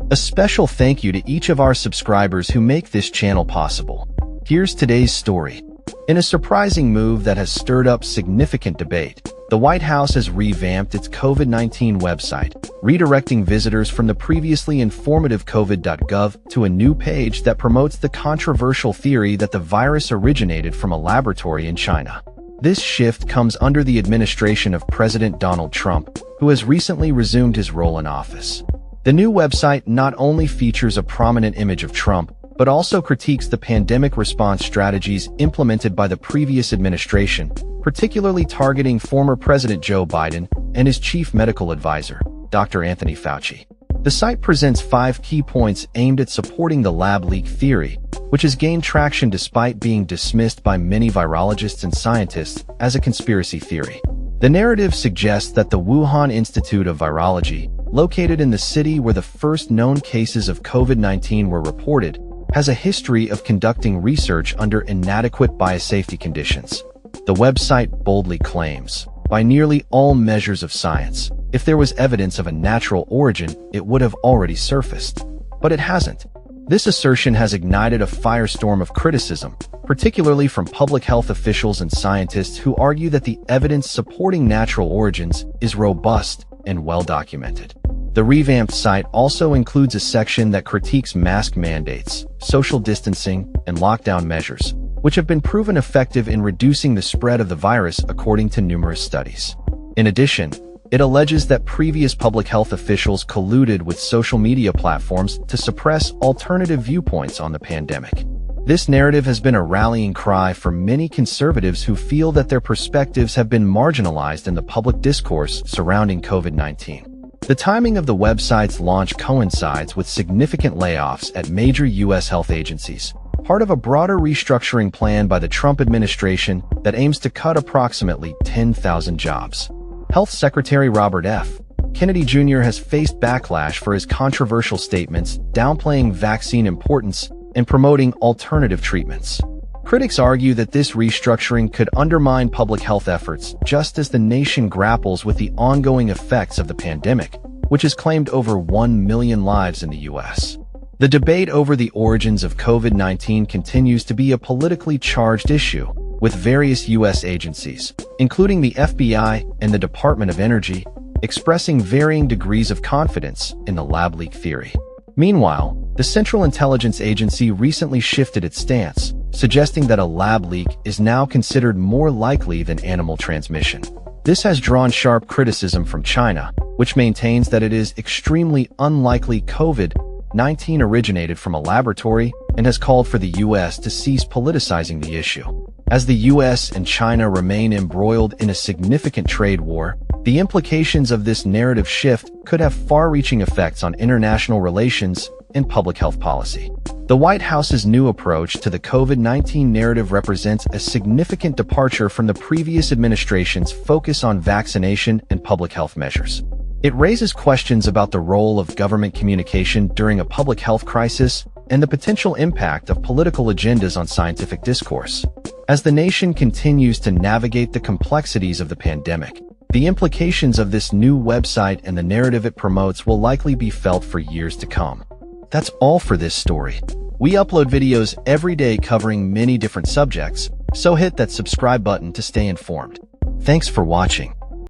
A special thank you to each of our subscribers who make this channel possible. Here's today's story. In a surprising move that has stirred up significant debate, the White House has revamped its COVID-19 website, redirecting visitors from the previously informative covid.gov to a new page that promotes the controversial theory that the virus originated from a laboratory in China. This shift comes under the administration of President Donald Trump, who has recently resumed his role in office. The new website not only features a prominent image of Trump, but also critiques the pandemic response strategies implemented by the previous administration, particularly targeting former President Joe Biden and his chief medical advisor, Dr. Anthony Fauci. The site presents 5 key points aimed at supporting the lab leak theory, which has gained traction despite being dismissed by many virologists and scientists as a conspiracy theory. The narrative suggests that the Wuhan Institute of Virology, located in the city where the first known cases of COVID-19 were reported, has a history of conducting research under inadequate biosafety conditions. The website boldly claims, by nearly all measures of science, if there was evidence of a natural origin, it would have already surfaced. But it hasn't. This assertion has ignited a firestorm of criticism, particularly from public health officials and scientists who argue that the evidence supporting natural origins is robust and well documented. The revamped site also includes a section that critiques mask mandates, social distancing, and lockdown measures, which have been proven effective in reducing the spread of the virus according to numerous studies. In addition, it alleges that previous public health officials colluded with social media platforms to suppress alternative viewpoints on the pandemic. This narrative has been a rallying cry for many conservatives who feel that their perspectives have been marginalized in the public discourse surrounding COVID-19. The timing of the website's launch coincides with significant layoffs at major U.S. health agencies, part of a broader restructuring plan by the Trump administration that aims to cut approximately 10,000 jobs. Health Secretary Robert F. Kennedy Jr. has faced backlash for his controversial statements downplaying vaccine importance and promoting alternative treatments. Critics argue that this restructuring could undermine public health efforts just as the nation grapples with the ongoing effects of the pandemic, which has claimed over 1 million lives in the U.S. The debate over the origins of COVID-19 continues to be a politically charged issue, with various U.S. agencies, including the FBI and the Department of Energy, expressing varying degrees of confidence in the lab leak theory. Meanwhile, the Central Intelligence Agency recently shifted its stance, suggesting that a lab leak is now considered more likely than animal transmission. This has drawn sharp criticism from China, which maintains that it is extremely unlikely COVID-19 originated from a laboratory and has called for the U.S. to cease politicizing the issue. As the U.S. and China remain embroiled in a significant trade war, the implications of this narrative shift could have far-reaching effects on international relations and public health policy. The White House's new approach to the COVID-19 narrative represents a significant departure from the previous administration's focus on vaccination and public health measures. It raises questions about the role of government communication during a public health crisis and the potential impact of political agendas on scientific discourse. As the nation continues to navigate the complexities of the pandemic, the implications of this new website and the narrative it promotes will likely be felt for years to come. That's all for this story. We upload videos every day covering many different subjects, so hit that subscribe button to stay informed. Thanks for watching.